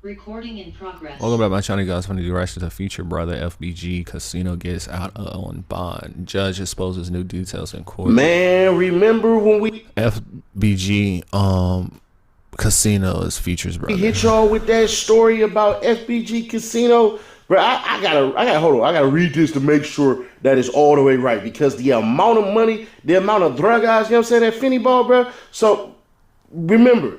Recording in progress. Welcome back to my channel, guys. From the direction of the future brother FBG casino gets out on bond. Judge exposes new details in court. Man, remember when we FBG casino is features brother. hit y'all with that story about FBG casino? Bro, I gotta hold on. I gotta read this to make sure that it's all the way right, because the amount of money, the amount of drug guys, you know what I'm saying, that Finney ball, bro. So remember,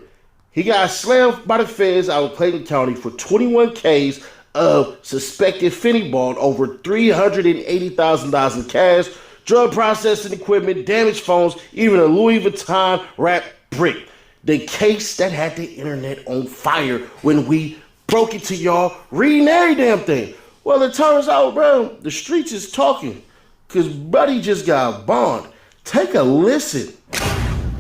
he got slammed by the feds out of Clayton County for 21 Ks of suspected Finney ball, over $380,000 in cash, drug processing equipment, damaged phones, even a Louis Vuitton wrapped brick. The case that had the internet on fire when we broke it to y'all, reading every damn thing. Well, it turns out, bro, the streets is talking, because Buddy just got bond. Take a listen.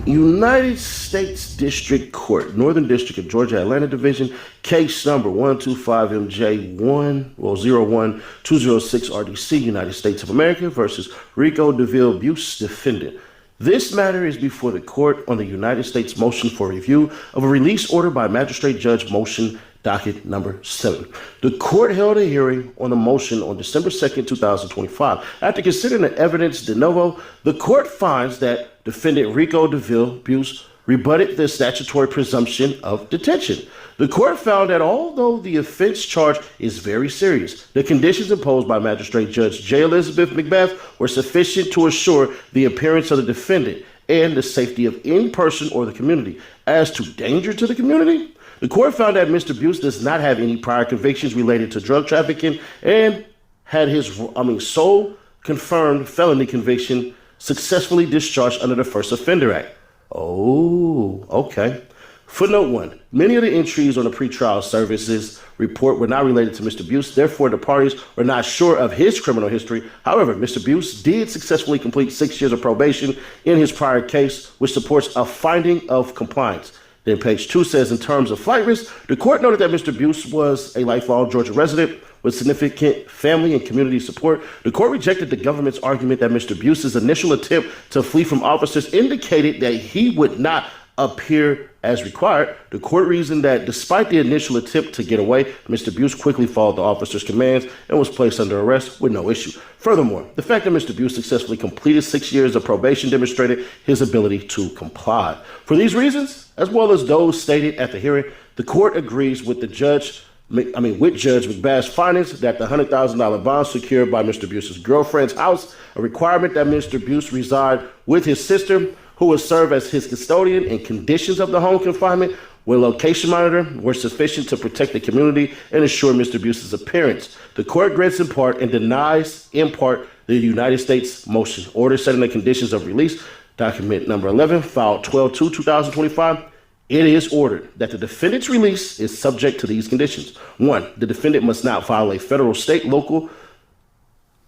United States District Court, Northern District of Georgia, Atlanta Division, case number 125MJ1-01206 RDC, United States of America versus Rico DeVille Buse, defendant. This matter is before the court on the United States motion for review of a release order by Magistrate Judge Motion docket number 7. The court held a hearing on the motion on December 2nd, 2025. After considering the evidence de novo, the court finds that defendant Rico DeVille Buse rebutted the statutory presumption of detention. The court found that although the offense charge is very serious, the conditions imposed by Magistrate Judge J. Elizabeth McBeth were sufficient to assure the appearance of the defendant and the safety of any person or the community. As to danger to the community, the court found that Mr. Buse does not have any prior convictions related to drug trafficking and had his sole confirmed felony conviction successfully discharged under the First Offender Act. Oh, okay. Footnote 1. Many of the entries on the pretrial services report were not related to Mr. Buse. Therefore, the parties were not sure of his criminal history. However, Mr. Buse did successfully complete 6 years of probation in his prior case, which supports a finding of compliance. Then page 2 says, in terms of flight risk, the court noted that Mr. Buse was a lifelong Georgia resident with significant family and community support. The court rejected the government's argument that Mr. Buse's initial attempt to flee from officers indicated that he would not appear as required. The court reasoned that despite the initial attempt to get away, Mr. Buse quickly followed the officer's commands and was placed under arrest with no issue. Furthermore, the fact that Mr. Buse successfully completed 6 years of probation demonstrated his ability to comply. For these reasons, as well as those stated at the hearing, the court agrees with Judge McBath's findings that the $100,000 bond secured by Mr. Buse's girlfriend's house, a requirement that Mr. Buse reside with his sister, who will serve as his custodian, and conditions of the home confinement with location monitor were sufficient to protect the community and ensure Mr. Buse's appearance. The court grants in part and denies in part the United States motion. Order setting the conditions of release, document number 11, filed 12/2/2025. It is ordered that the defendant's release is subject to these conditions. 1, the defendant must not violate federal, state, local.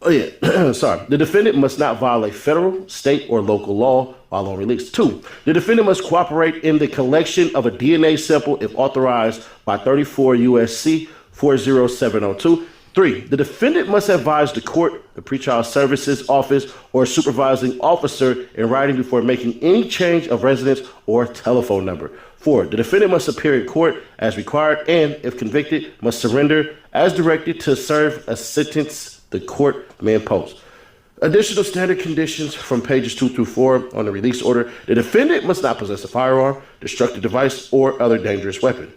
The defendant must not violate federal, state, or local law while on release. 2, the defendant must cooperate in the collection of a DNA sample if authorized by 34 U.S.C. 40702. 3, the defendant must advise the court, the pretrial services office, or supervising officer in writing before making any change of residence or telephone number. 4, the defendant must appear in court as required and, if convicted, must surrender as directed to serve a sentence the court may impose. Additional standard conditions from pages 2 through 4 on the release order. The defendant must not possess a firearm, destructive device, or other dangerous weapon.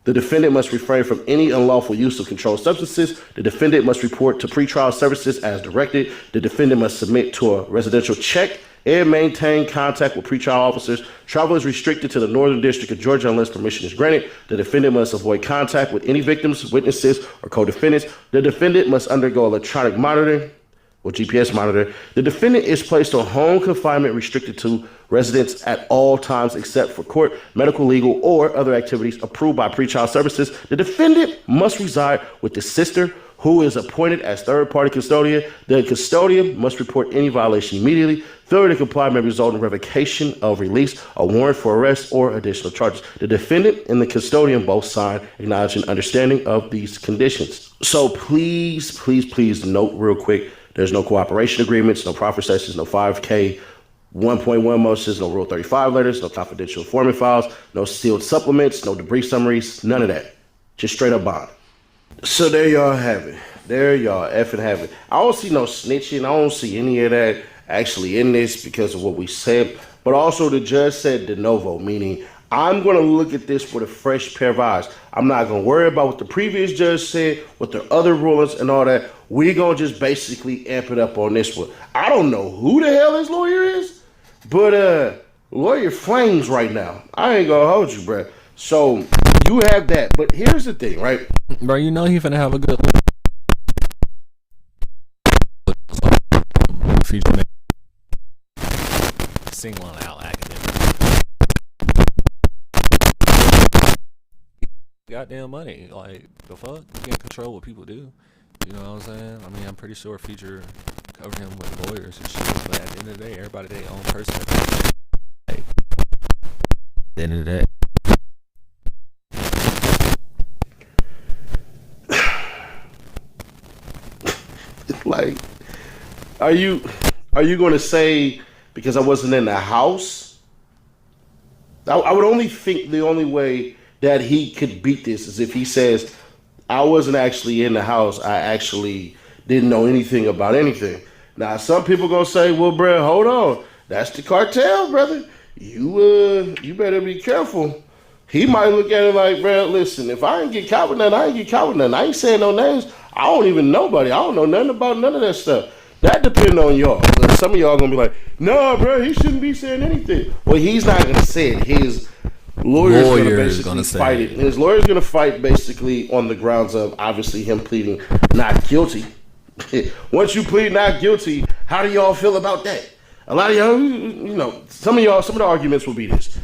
The defendant must refrain from any unlawful use of controlled substances. The defendant must report to pretrial services as directed. The defendant must submit to a residential check and maintain contact with pretrial officers. Travel is restricted to the Northern District of Georgia unless permission is granted. The defendant must avoid contact with any victims, witnesses, or co-defendants. The defendant must undergo electronic monitoring or GPS monitor. The defendant is placed on home confinement restricted to residents at all times except for court, medical, legal, or other activities approved by pretrial services. The defendant must reside with the sister who is appointed as third-party custodian. The custodian must report any violation immediately. Failure to comply may result in revocation of release, a warrant for arrest, or additional charges. The defendant and the custodian both sign acknowledging understanding of these conditions. So please note real quick, there's no cooperation agreements, no proffer sessions, no 5K 1.1 motions, no Rule 35 letters, no confidential informant files, no sealed supplements, no debrief summaries, none of that. Just straight up bond. So there y'all have it. There y'all effing have it. I don't see no snitching. I don't see any of that actually in this because of what we said. But also the judge said de novo, meaning I'm going to look at this with a fresh pair of eyes. I'm not going to worry about what the previous judge said, what the other rulings and all that. We're going to just basically amp it up on this one. I don't know who the hell his lawyer is, but lawyer flames right now. I ain't going to hold you, bro. So you have that. But here's the thing, right? Bro, you know he's finna have a good feature. Sing one out academic. Goddamn money. Like, the fuck? You can't control what people do. You know what I'm saying? I mean, I'm pretty sure Future covered him with lawyers and shit. But at the end of the day, everybody their own person. Like, at the end of the day. Like, are you going to say because I wasn't in the house? I would only think the only way that he could beat this is if he says, I wasn't actually in the house. I actually didn't know anything about anything. Now, some people going to say, well, bro, hold on. That's the cartel, brother. You better be careful. He might look at it like, bro, listen, if I ain't get caught with nothing, I ain't get caught with nothing. I ain't saying no names. I don't even know nobody. I don't know nothing about none of that stuff. That depends on y'all. Some of y'all gonna be like, no, bro, he shouldn't be saying anything. Well, he's not gonna say it. His lawyer's gonna basically fight it. His lawyer's gonna fight basically on the grounds of obviously him pleading not guilty. Once you plead not guilty, how do y'all feel about that? A lot of y'all, you know, some of the arguments will be this.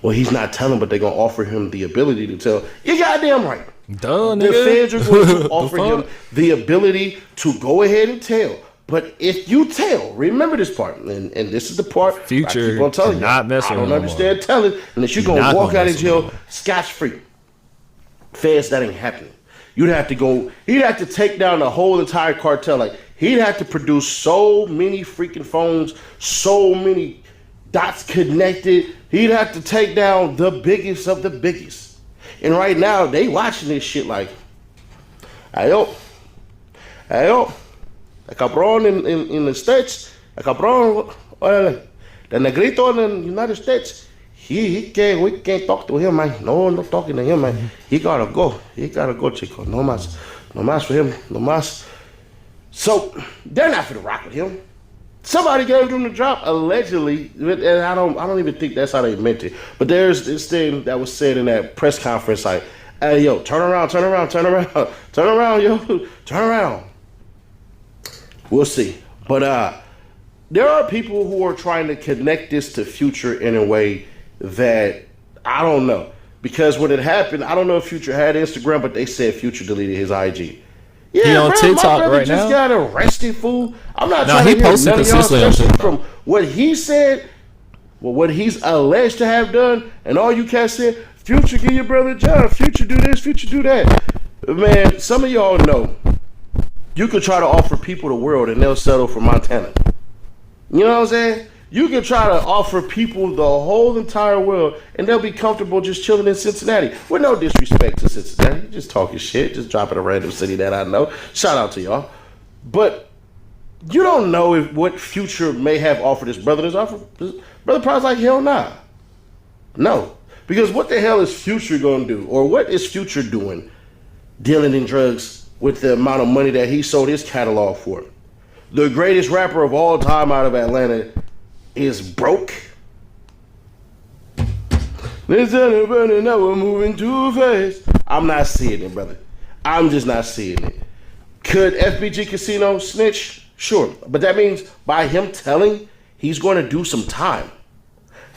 Well, he's not telling, but they're gonna offer him the ability to tell. You're goddamn right. Duh, the feds are going to offer him the ability to go ahead and tell. But if you tell, remember this part, and this is the part Future I keep on telling you. I don't understand telling unless you're gonna walk out of jail scotch free. Feds, that ain't happening. He'd have to take down the whole entire cartel. Like, he'd have to produce so many freaking phones, so many dots connected. He'd have to take down the biggest of the biggest. And right now, they watching this shit like, ayo, the cabrón in the States, the cabrón, the negrito in the United States, we can't talk to him, man. No talking to him, man. He gotta go, chico. No mas for him, no mas. So, they're not finna rock with him. Somebody gave him the drop, allegedly, and I don't even think that's how they meant it. But there's this thing that was said in that press conference, like, hey, yo, turn around, yo, turn around. We'll see. But there are people who are trying to connect this to Future in a way that I don't know. Because when it happened, I don't know if Future had Instagram, but they said Future deleted his IG. Yeah, he on TikTok right now. Just got arrested, fool. I'm not trying to hear none of y'all, especially from what he said, well, what he's alleged to have done, and all you cats said, Future, give your brother a job. Future, do this. Future, do that. Man, some of y'all know you could try to offer people the world, and they'll settle for Montana. You know what I'm saying? You can try to offer people the whole entire world, and they'll be comfortable just chilling in Cincinnati. With no disrespect to Cincinnati. You're just talking shit, just dropping a random city that I know. Shout out to y'all. But you don't know if what Future may have offered his brother. His brother probably like, hell nah. No. Because what the hell is Future going to do? Or what is Future doing dealing in drugs with the amount of money that he sold his catalog for? The greatest rapper of all time out of Atlanta is broke. This is burning, now we're moving too fast. I'm not seeing it, brother. I'm just not seeing it. Could FBG Casino snitch? Sure. But that means by him telling, he's going to do some time.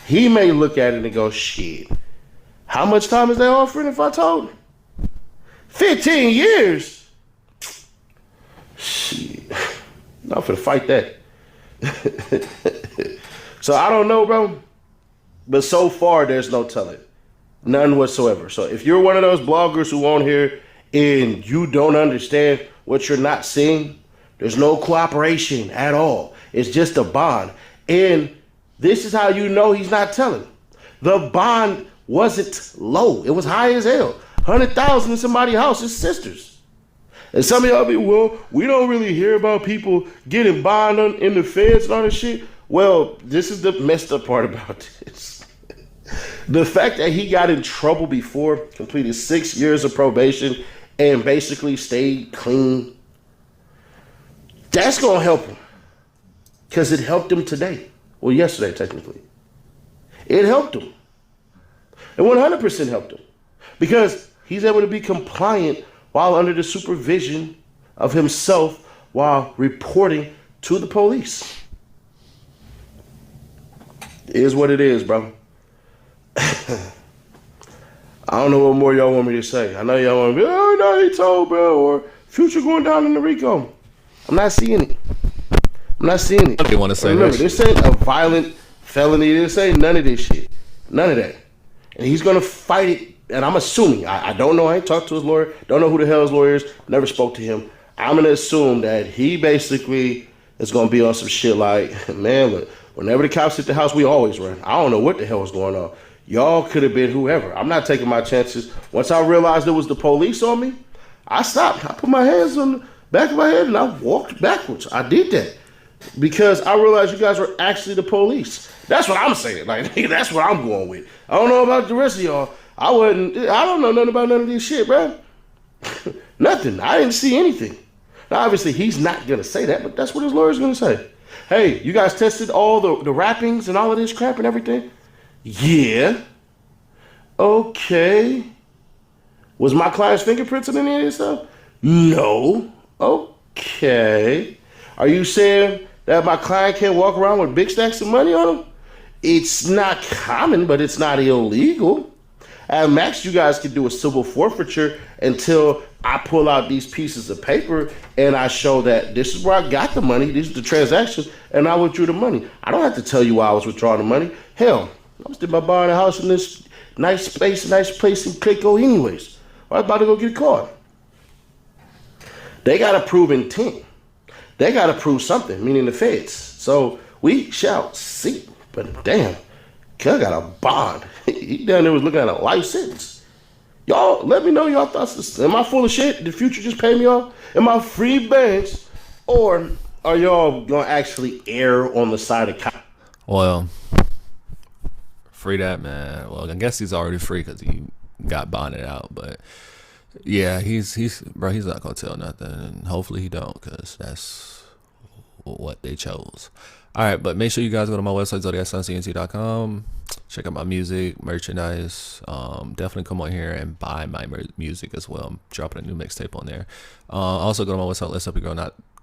He may look at it and go, shit, how much time is they offering if I told him? 15 years? Shit. I'm finna fight that. So I don't know, bro. But so far, there's no telling. None whatsoever. So if you're one of those bloggers who on here and you don't understand what you're not seeing, there's no cooperation at all. It's just a bond. And this is how you know he's not telling. The bond wasn't low. It was high as hell. $100,000 in somebody's house, his sisters. And some of y'all be, well, we don't really hear about people getting bond in the feds and all this shit. Well, this is the messed up part about this. The fact that he got in trouble before, completed 6 years of probation, and basically stayed clean, that's going to help him. Because it helped him today. Well, yesterday, technically. It helped him. It 100% helped him. Because he's able to be compliant while under the supervision of himself while reporting to the police. It is what it is, bro. I don't know what more y'all want me to say. I know y'all want to be, oh, no, he told, bro, or Future going down in the RICO. I'm not seeing it. I'm not seeing it. What do you want to say? Remember, this ain't a violent felony. This ain't none of this shit. None of that. And he's going to fight it. And I'm assuming, I don't know. I ain't talked to his lawyer. Don't know who the hell his lawyer is. Never spoke to him. I'm going to assume that he basically is going to be on some shit like, man, look, whenever the cops hit the house, we always run. I don't know what the hell was going on. Y'all could have been whoever. I'm not taking my chances. Once I realized it was the police on me, I stopped. I put my hands on the back of my head and I walked backwards. I did that because I realized you guys were actually the police. That's what I'm saying. Like, that's what I'm going with. I don't know about the rest of y'all. I don't know nothing about none of this shit, bro. Nothing. I didn't see anything. Now, obviously, he's not going to say that, but that's what his lawyer's going to say. Hey, you guys tested all the wrappings and all of this crap and everything? Yeah. Okay. Was my client's fingerprints in any of this stuff? No. Okay. Are you saying that my client can't walk around with big stacks of money on him? It's not common, but it's not illegal. At max, you guys can do a civil forfeiture until I pull out these pieces of paper and I show that this is where I got the money, these are the transactions, and I withdrew the money. I don't have to tell you why I was withdrawing the money. Hell, I was thinking about buying a house in this nice place in Clayco anyways. I was about to go get a car. They got to prove intent. They got to prove something, meaning the feds. So we shall see. But damn, Kel got a bond. He down there was looking at a life sentence. Y'all, let me know y'all thoughts. Am I full of shit? Did Future just pay me off? Am I free banks? Or are y'all going to actually err on the side of cop? Well, free that man. Well, I guess he's already free because he got bonded out. But yeah, he's not gonna tell nothing, and hopefully he don't, because that's what they chose. All right, but make sure you guys go to my website, zodiacsuncnt.com. Check out my music, merchandise. Definitely come on here and buy my music as well. I'm dropping a new mixtape on there. Also go to my website,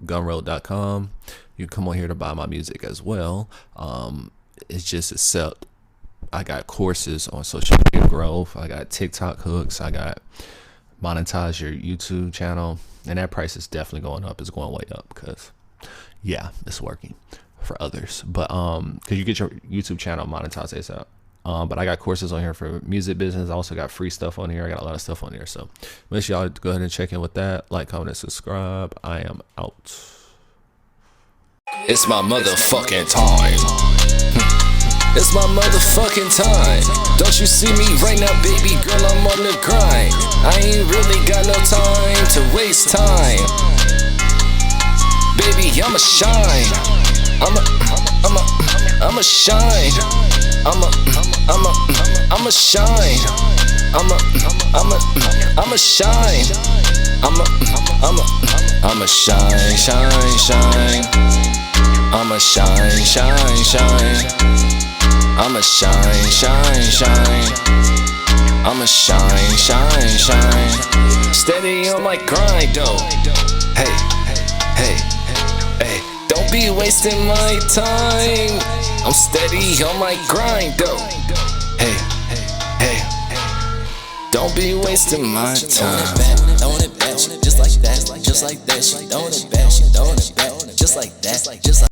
LilScorpioKing.com. You can come on here to buy my music as well. It's just except I got courses on social media growth. I got TikTok hooks. I got monetize your YouTube channel, and that price is definitely going up. It's going way up because, yeah, it's working for others. But because you get your YouTube channel monetized ASAP. But I got courses on here for music business. I also got free stuff on here. I got a lot of stuff on here. So make sure y'all go ahead and check in with that. Like, comment, and subscribe. I am out. It's my motherfucking time. It's my motherfucking time. Don't you see me right now, baby girl? I'm on the grind. I ain't really got no time to waste time. Baby, I'ma shine. I'ma shine. I'ma shine. I'ma shine. I'ma shine, shine. I'ma shine, shine. I'ma shine, shine. I'ma shine. Steady on my grind, though. Hey. Don't be wasting my time. I'm steady on my grind, though. Hey. Don't be wasting my time. Throwing it back, just like that. She throwing it back, just like that.